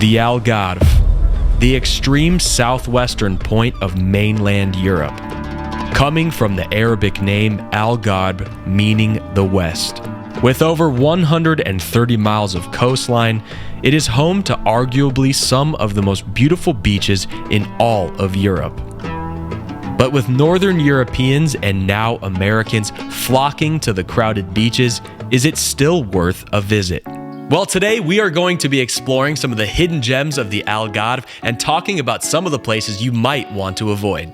The Algarve, the extreme southwestern point of mainland Europe, coming from the Arabic name Algarve, meaning the West. With over 130 miles of coastline, it is home to arguably some of the most beautiful beaches in all of Europe. But with Northern Europeans and now Americans flocking to the crowded beaches, is it still worth a visit? Well, today we are going to be exploring some of the hidden gems of the Algarve and talking about some of the places you might want to avoid.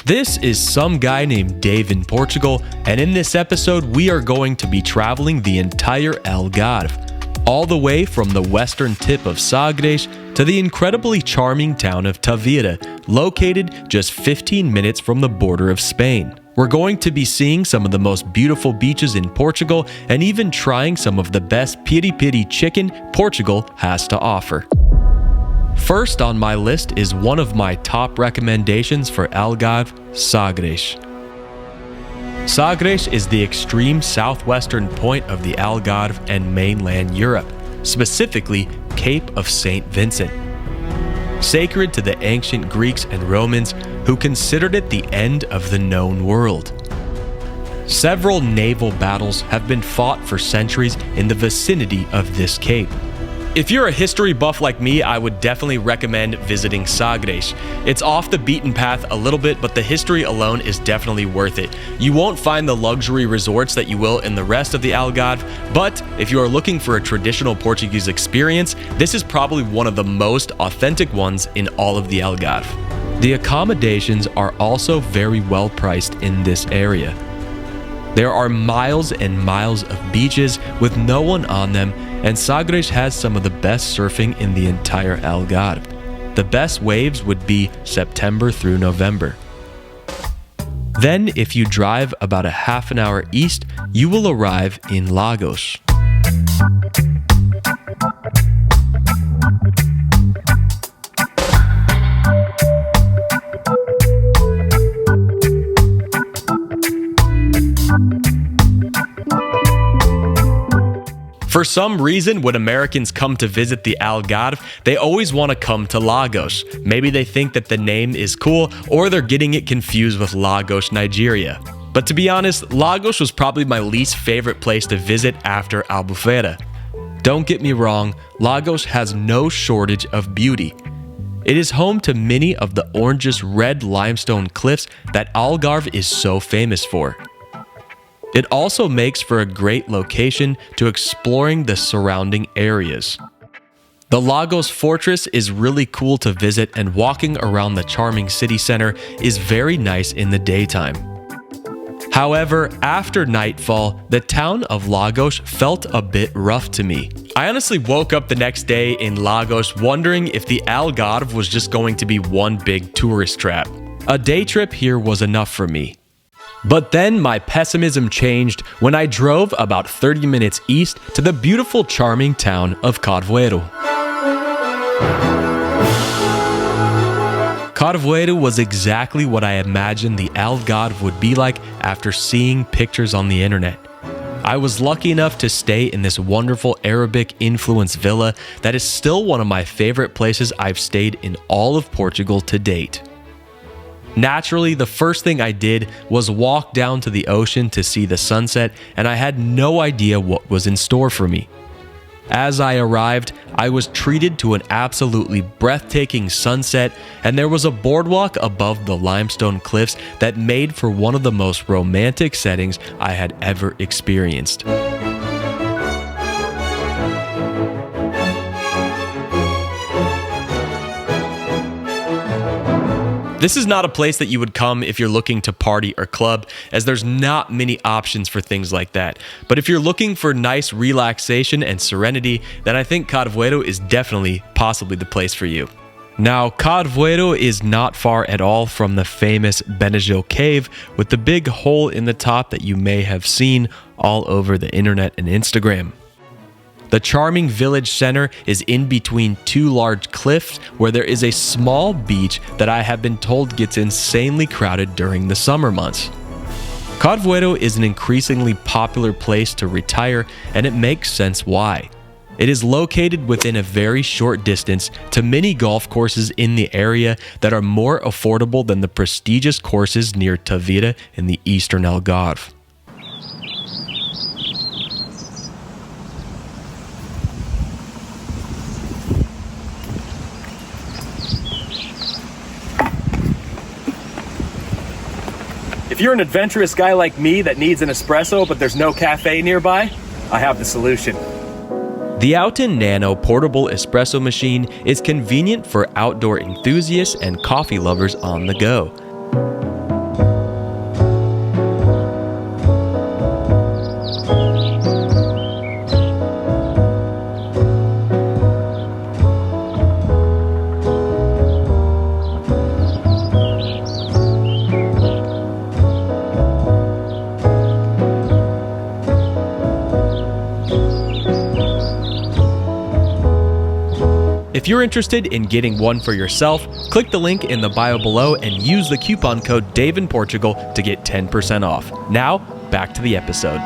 This is some guy named Dave in Portugal, and in this episode we are going to be traveling the entire Algarve, all the way from the western tip of Sagres to the incredibly charming town of Tavira, located just 15 minutes from the border of Spain. We're going to be seeing some of the most beautiful beaches in Portugal and even trying some of the best piri-piri chicken Portugal has to offer. First on my list is one of my top recommendations for Algarve, Sagres. Sagres is the extreme southwestern point of the Algarve and mainland Europe, specifically Cape of St. Vincent. Sacred to the ancient Greeks and Romans who considered it the end of the known world. Several naval battles have been fought for centuries in the vicinity of this cape. If you're a history buff like me, I would definitely recommend visiting Sagres. It's off the beaten path a little bit, but the history alone is definitely worth it. You won't find the luxury resorts that you will in the rest of the Algarve, but if you are looking for a traditional Portuguese experience, this is probably one of the most authentic ones in all of the Algarve. The accommodations are also very well priced in this area. There are miles and miles of beaches with no one on them, and Sagres has some of the best surfing in the entire Algarve. The best waves would be September through November. Then, if you drive about a half an hour east, you will arrive in Lagos. For some reason, when Americans come to visit the Algarve, they always want to come to Lagos. Maybe they think that the name is cool, or they're getting it confused with Lagos, Nigeria. But to be honest, Lagos was probably my least favorite place to visit after Albufeira. Don't get me wrong, Lagos has no shortage of beauty. It is home to many of the orangish red limestone cliffs that Algarve is so famous for. It also makes for a great location to exploring the surrounding areas. The Lagos Fortress is really cool to visit, and walking around the charming city center is very nice in the daytime. However, after nightfall, the town of Lagos felt a bit rough to me. I honestly woke up the next day in Lagos wondering if the Algarve was just going to be one big tourist trap. A day trip here was enough for me. But then my pessimism changed when I drove about 30 minutes east to the beautiful, charming town of Carvoeiro. Carvoeiro was exactly what I imagined the Algarve would be like after seeing pictures on the internet. I was lucky enough to stay in this wonderful Arabic-influenced villa that is still one of my favorite places I've stayed in all of Portugal to date. Naturally, the first thing I did was walk down to the ocean to see the sunset, and I had no idea what was in store for me. As I arrived, I was treated to an absolutely breathtaking sunset, and there was a boardwalk above the limestone cliffs that made for one of the most romantic settings I had ever experienced. This is not a place that you would come if you're looking to party or club, as there's not many options for things like that. But if you're looking for nice relaxation and serenity, then I think Carvoeiro is definitely possibly the place for you. Now, Carvoeiro is not far at all from the famous Benajil Cave with the big hole in the top that you may have seen all over the internet and Instagram. The charming village center is in between two large cliffs where there is a small beach that I have been told gets insanely crowded during the summer months. Carvoeiro is an increasingly popular place to retire, and it makes sense why. It is located within a very short distance to many golf courses in the area that are more affordable than the prestigious courses near Tavira in the eastern Algarve. If you're an adventurous guy like me that needs an espresso but there's no cafe nearby, I have the solution. The Auton Nano portable espresso machine is convenient for outdoor enthusiasts and coffee lovers on the go. If you're interested in getting one for yourself, click the link in the bio below and use the coupon code DAVEINPORTUGAL to get 10% off. Now, back to the episode.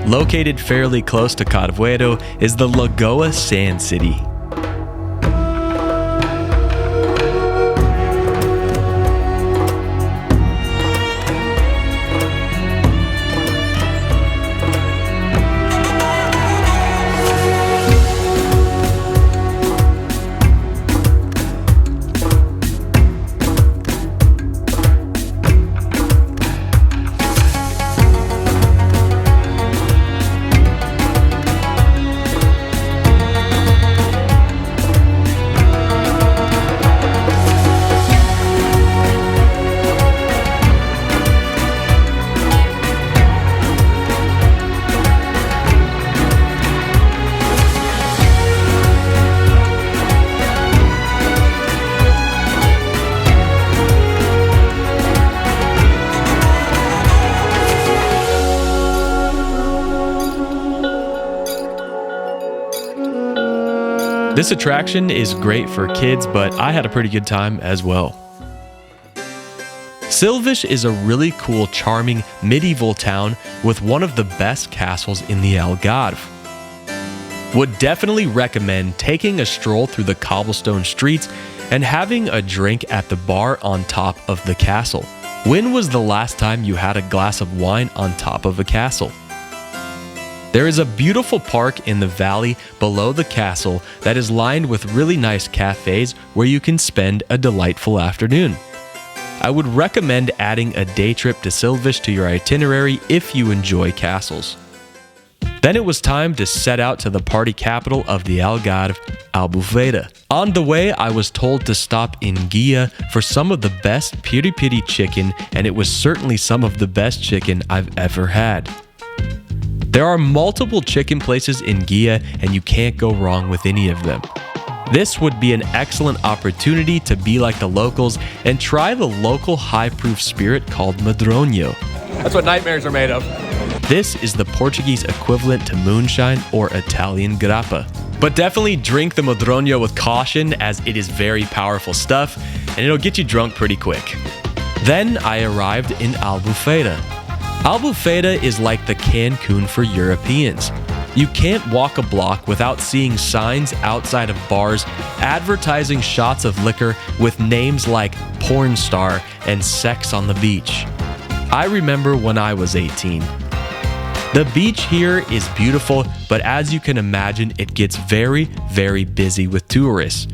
Located fairly close to Carvoeiro is the Lagoa Sand City. This attraction is great for kids, but I had a pretty good time as well. Silves is a really cool, charming medieval town with one of the best castles in the Algarve. Would definitely recommend taking a stroll through the cobblestone streets and having a drink at the bar on top of the castle. When was the last time you had a glass of wine on top of a castle? There is a beautiful park in the valley below the castle that is lined with really nice cafes where you can spend a delightful afternoon. I would recommend adding a day trip to Silves to your itinerary if you enjoy castles. Then it was time to set out to the party capital of the Algarve, Albufeira. On the way, I was told to stop in Guia for some of the best piri-piri chicken, and it was certainly some of the best chicken I've ever had. There are multiple chicken places in Guia, and you can't go wrong with any of them. This would be an excellent opportunity to be like the locals and try the local high-proof spirit called Madronio. That's what nightmares are made of. This is the Portuguese equivalent to moonshine or Italian grappa. But definitely drink the Madronio with caution, as it is very powerful stuff and it'll get you drunk pretty quick. Then I arrived in Albufeira. Albufeira is like the Cancun for Europeans. You can't walk a block without seeing signs outside of bars advertising shots of liquor with names like porn star and sex on the beach. I remember when I was 18. The beach here is beautiful, but as you can imagine, it gets very, very busy with tourists.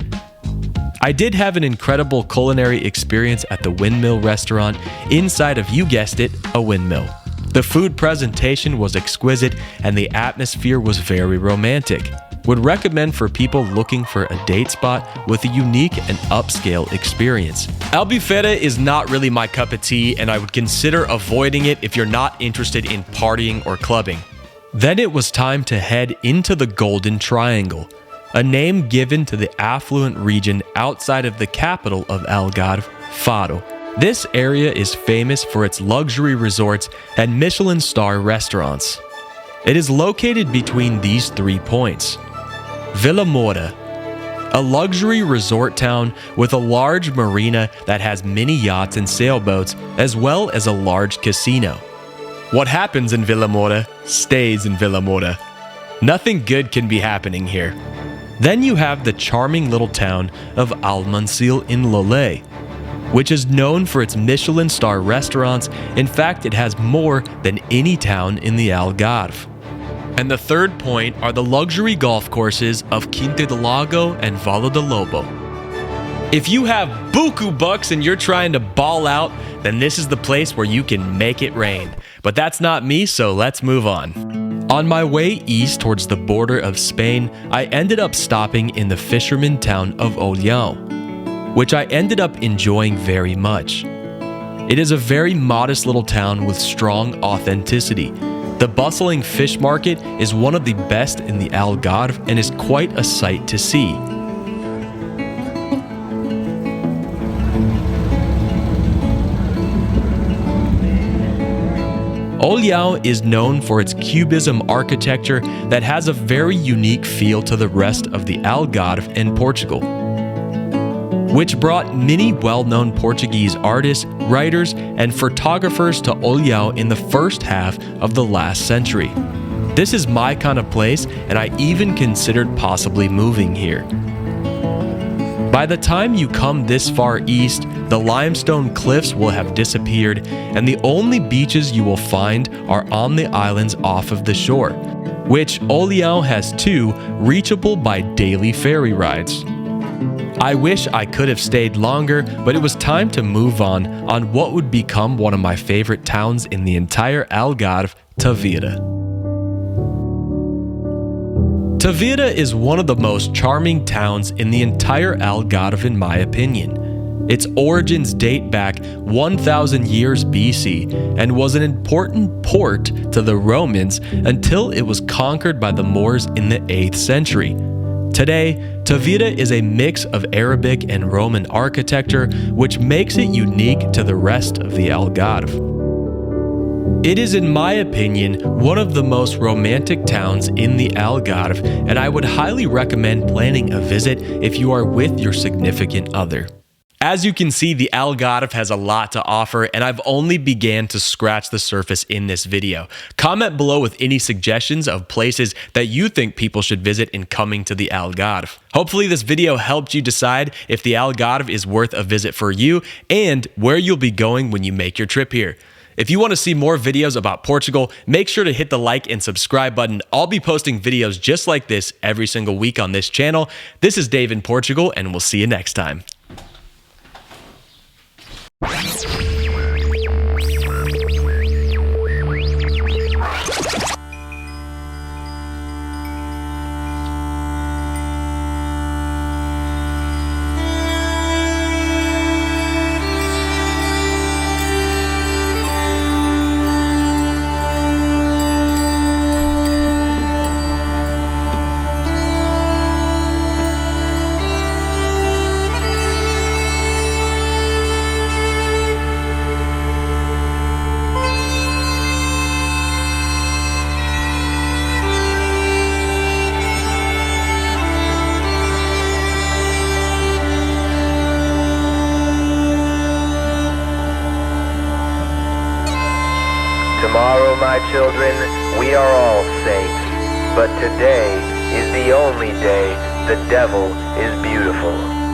I did have an incredible culinary experience at the Windmill restaurant inside of, you guessed it, a windmill. The food presentation was exquisite and the atmosphere was very romantic. Would recommend for people looking for a date spot with a unique and upscale experience. Albufeira is not really my cup of tea, and I would consider avoiding it if you're not interested in partying or clubbing. Then it was time to head into the Golden Triangle, a name given to the affluent region outside of the capital of Algarve, Faro. This area is famous for its luxury resorts and Michelin star restaurants. It is located between these 3 points. Vila Moura, a luxury resort town with a large marina that has many yachts and sailboats, as well as a large casino. What happens in Vila Moura stays in Vila Moura. Nothing good can be happening here. Then you have the charming little town of Almansil in Lolé, which is known for its Michelin star restaurants. In fact, it has more than any town in the Algarve. And the third point are the luxury golf courses of Quinta do Lago and Valo de Lobo. If you have buku bucks and you're trying to ball out, then this is the place where you can make it rain. But that's not me, so let's move on. On my way east towards the border of Spain, I ended up stopping in the fisherman town of Olio, which I ended up enjoying very much. It is a very modest little town with strong authenticity. The bustling fish market is one of the best in the Algarve and is quite a sight to see. Olio is known for its cubism architecture that has a very unique feel to the rest of the Algarve and Portugal, which brought many well-known Portuguese artists, writers, and photographers to Olio in the first half of the last century. This is my kind of place, and I even considered possibly moving here. By the time you come this far east, the limestone cliffs will have disappeared, and the only beaches you will find are on the islands off of the shore, which Olio has 2 reachable by daily ferry rides. I wish I could have stayed longer, but it was time to move on what would become one of my favorite towns in the entire Algarve, Tavira. Tavira is one of the most charming towns in the entire Algarve in my opinion. Its origins date back 1,000 years BC and was an important port to the Romans until it was conquered by the Moors in the 8th century. Today, Tavira is a mix of Arabic and Roman architecture, which makes it unique to the rest of the Algarve. It is, in my opinion, one of the most romantic towns in the Algarve, and I would highly recommend planning a visit if you are with your significant other. As you can see, the Algarve has a lot to offer, and I've only began to scratch the surface in this video. Comment below with any suggestions of places that you think people should visit in coming to the Algarve. Hopefully this video helped you decide if the Algarve is worth a visit for you and where you'll be going when you make your trip here. If you want to see more videos about Portugal, make sure to hit the like and subscribe button. I'll be posting videos just like this every single week on this channel. This is Dave in Portugal, and we'll see you next time. Tomorrow, my children, we are all saints, but today is the only day the devil is beautiful.